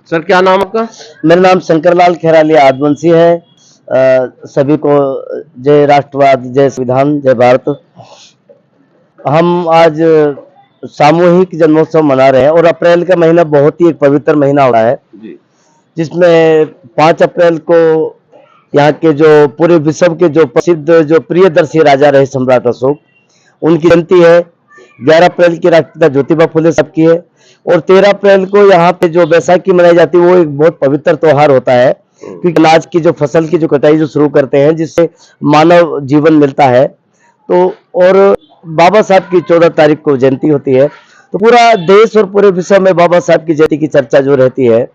Sir क्या नाम आपका? मेरा नाम शंकरलाल खेराली आदिवंशी है। सभी को जय राष्ट्रवाद, जय संविधान, जय भारत। हम आज सामूहिक जन्मोत्सव मना रहे हैं और अप्रैल का महीना बहुत ही एक पवित्र महीना हो रहा है, जिसमें 5 अप्रैल को यहाँ के जो पूरे विश्व के जो प्रसिद्ध जो प्रियदर्शी राजा रहे सम्राट अशोक, उनकी जयंती है। 11 अप्रैल की राष्ट्रपिता ज्योतिबा फुले साहब की है और 13 अप्रैल को यहाँ पे जो बैसाखी मनाई जाती है वो एक बहुत पवित्र त्योहार होता है, क्योंकि अनाज की जो फसल की जो कटाई जो शुरू करते हैं जिससे मानव जीवन मिलता है। तो और बाबा साहब की 14 तारीख को जयंती होती है, तो पूरा देश और पूरे विश्व में बाबा साहब की जयंती की चर्चा जो रहती है।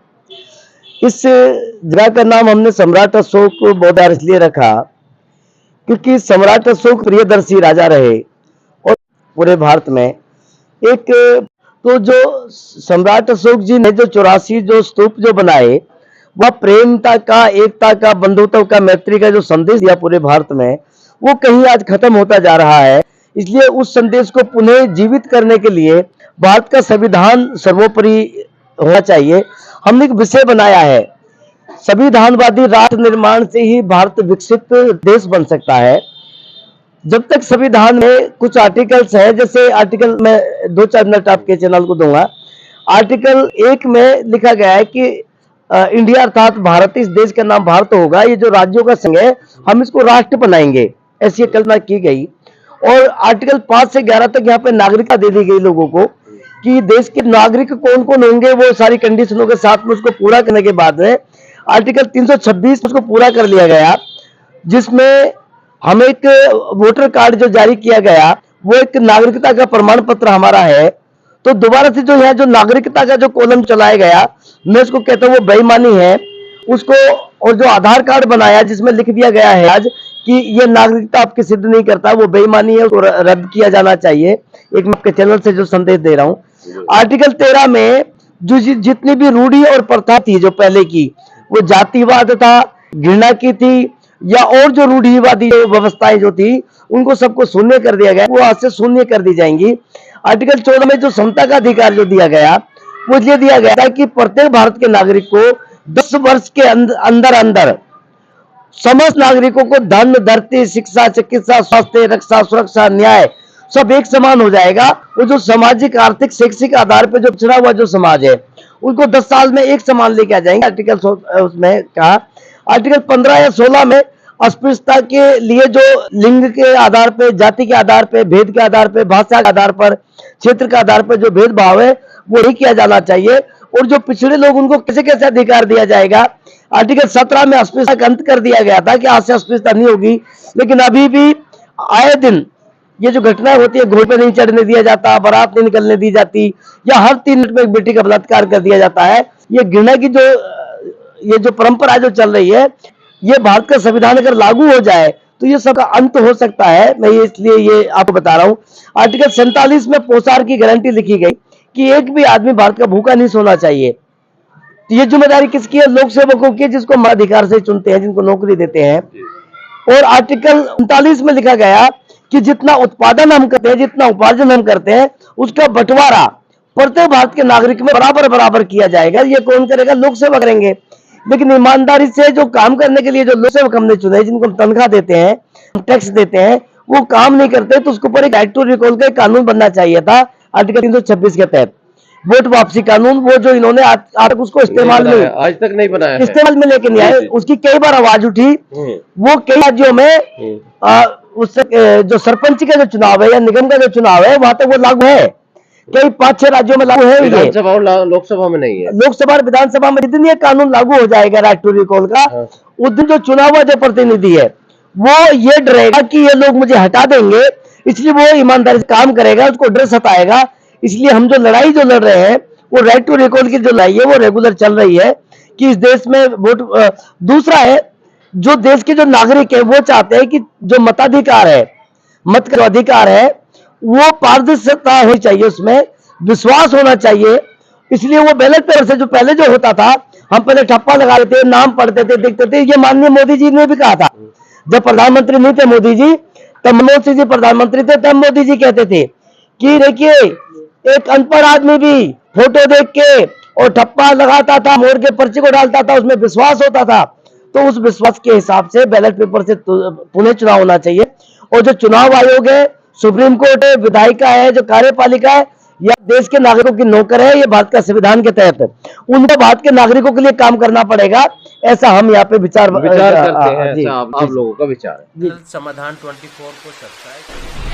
इस जगह का नाम हमने सम्राट अशोक बौद्धार इसलिए रखा क्योंकि सम्राट अशोक प्रियदर्शी राजा रहे और पूरे भारत में एक तो जो सम्राट अशोक जी ने जो 84 जो स्तूप जो बनाए, वह प्रेमता का, एकता का, बंधुत्व का, मैत्री का जो संदेश दिया पूरे भारत में, वो कहीं आज खत्म होता जा रहा है। इसलिए उस संदेश को पुनः जीवित करने के लिए भारत का संविधान सर्वोपरि होना चाहिए। हमने एक विषय बनाया है, संविधानवादी राष्ट्र निर्माण से ही भारत विकसित देश बन सकता है। जब तक संविधान में कुछ आर्टिकल्स हैं, जैसे आर्टिकल मैं 2-4 मिनट आपके चैनल को दूंगा। आर्टिकल 1 में लिखा गया है कि इंडिया अर्थात भारत, इस देश का नाम भारत होगा, ये जो राज्यों का संघ है हम इसको राष्ट्र बनाएंगे, ऐसी कल्पना की गई। और आर्टिकल 5 से 11 तक यहाँ पे नागरिकता दे दी गई लोगों को कि देश के नागरिक कौन कौन होंगे, वो सारी कंडीशनों के साथ में उसको पूरा करने के बाद में आर्टिकल 326 उसको पूरा कर लिया गया, जिसमें हमें एक वोटर कार्ड जो जारी किया गया वो एक नागरिकता का प्रमाण पत्र हमारा है। तो दोबारा से जो यहाँ जो नागरिकता का जो कॉलम चलाया गया, मैं उसको कहता हूँ वो बेईमानी है उसको। और जो आधार कार्ड बनाया जिसमें लिख दिया गया है आज कि ये नागरिकता आपकी सिद्ध नहीं करता, वो बेईमानी है, उसको रद्द किया जाना चाहिए। एक मैं आपके चैनल से जो संदेश दे रहा हूँ। आर्टिकल 13 में जो जितनी भी रूढ़ी और प्रथा थी जो पहले की, वो जातिवाद था, घृणा की थी, या और जो रूढ़िवादी व्यवस्थाएं जो थी उनको सबको शून्य कर दिया गया, वो आज से शून्य कर दी जाएंगी। आर्टिकल 14 में जो समता का अधिकार जो दिया गया वो इसलिए दिया गया था कि प्रत्येक भारत के नागरिक को 10 वर्ष के अंदर अंदर समस्त नागरिकों को धन, धरती, शिक्षा, चिकित्सा, स्वास्थ्य, रक्षा, सुरक्षा, न्याय सब एक समान हो जाएगा। वो जो सामाजिक, आर्थिक, शैक्षिक आधार पर जो पिछड़ा हुआ जो समाज है उनको 10 साल में एक समान लेके आ जाएंगे। आर्टिकल उसमें कहा। आर्टिकल 15 या 16 में अस्पृश्यता के लिए जो लिंग के आधार पे, जाति के आधार पे, भेद के आधार पे, भाषा के आधार पर, क्षेत्र के आधार पर जो भेदभाव है वो नहीं किया जाना चाहिए। और जो पिछड़े लोग उनको कैसे कैसे अधिकार दिया जाएगा। आर्टिकल 17 में अस्पृश्यता का अंत कर दिया गया था कि आज से अस्पृश्यता नहीं होगी, लेकिन अभी भी आए दिन ये जो घटनाएं होती है, घोड़े पे नहीं चढ़ने दिया जाता, बारात नहीं निकलने दी जाती, या हर 3 मिनट में एक बेटी का बलात्कार कर दिया जाता है। ये घृणा की जो परंपरा जो चल रही है, ये भारत का संविधान अगर लागू हो जाए तो ये सबका अंत हो सकता है। मैं ये इसलिए ये आपको बता रहा हूँ। आर्टिकल 47 में पोषाहार की गारंटी लिखी गई कि एक भी आदमी भारत का भूखा नहीं सोना चाहिए। तो ये जिम्मेदारी किसकी है? लोक सेवकों की, जिसको हम अधिकार से चुनते हैं, जिनको नौकरी देते हैं। और आर्टिकल 39 में लिखा गया कि जितना उत्पादन हम करते हैं, जितना उपार्जन हम करते हैं, उसका बंटवारा प्रत्येक भारत के नागरिक में बराबर बराबर किया जाएगा। ये कौन करेगा? लोक सेवक करेंगे। लेकिन ईमानदारी से जो काम करने के लिए जो लोक सेवक हमने चुने, जिनको हम तनख्वाह देते हैं, टैक्स देते हैं, वो काम नहीं करते, तो उसके ऊपर एक राइट टू रिकॉल का कानून बनना चाहिए था आर्टिकल 326 के तहत। वोट वापसी कानून, वो जो इन्होंने आज तक उसको इस्तेमाल में, आज तक नहीं बनाया, इस्तेमाल में लेके नहीं आए। उसकी कई बार आवाज उठी। वो कई राज्यों में उससे जो सरपंच का जो चुनाव है या निगम का जो चुनाव है, वहां तक वो लागू है। कई 5-6 राज्यों में लागू है। विधानसभा और लोकसभा में नहीं है। लोकसभा और विधानसभा में जितनी ये कानून लागू हो जाएगा राइट टू रिकॉल का, उस दिन जो चुनाव हुआ जो प्रतिनिधि है वो ये डरेगा कि ये लोग मुझे हटा देंगे, इसलिए वो ईमानदारी से काम करेगा, उसको डर सताएगा। इसलिए हम जो लड़ाई जो लड़ रहे हैं, वो राइट टू रिकॉल की जो लड़ाई है वो रेगुलर चल रही है कि इस देश में वोट। दूसरा है, जो देश के जो नागरिक है वो चाहते हैं कि जो मताधिकार है, मत का अधिकार है, वो पारदर्शिता होनी चाहिए, उसमें विश्वास होना चाहिए। इसलिए वो बैलेट पेपर से जो पहले जो होता था, हम पहले ठप्पा लगा देते, नाम पढ़ते थे, देखते थे। ये माननीय मोदी जी ने भी कहा था, जब प्रधानमंत्री नहीं थे मोदी जी, तब मनमोहन सिंह जी प्रधानमंत्री थे, तब मोदी जी कहते थे कि देखिए एक अनपढ़ आदमी भी फोटो देख के और ठप्पा लगाता था, मोड़ के पर्ची को डालता था, उसमें विश्वास होता था। तो उस विश्वास के हिसाब से बैलेट पेपर से पुनः चुनाव होना चाहिए। और जो चुनाव आयोग है, सुप्रीम कोर्ट है, विधायिका है, जो कार्यपालिका है, या देश के नागरिकों की नौकर है, ये भारत का संविधान के तहत है, उनको भारत के नागरिकों के लिए काम करना पड़ेगा। ऐसा हम यहाँ पे विचार करते हैं, जी, ऐसा आप लोगों का विचार है। समाधान 24 को सब्सक्राइब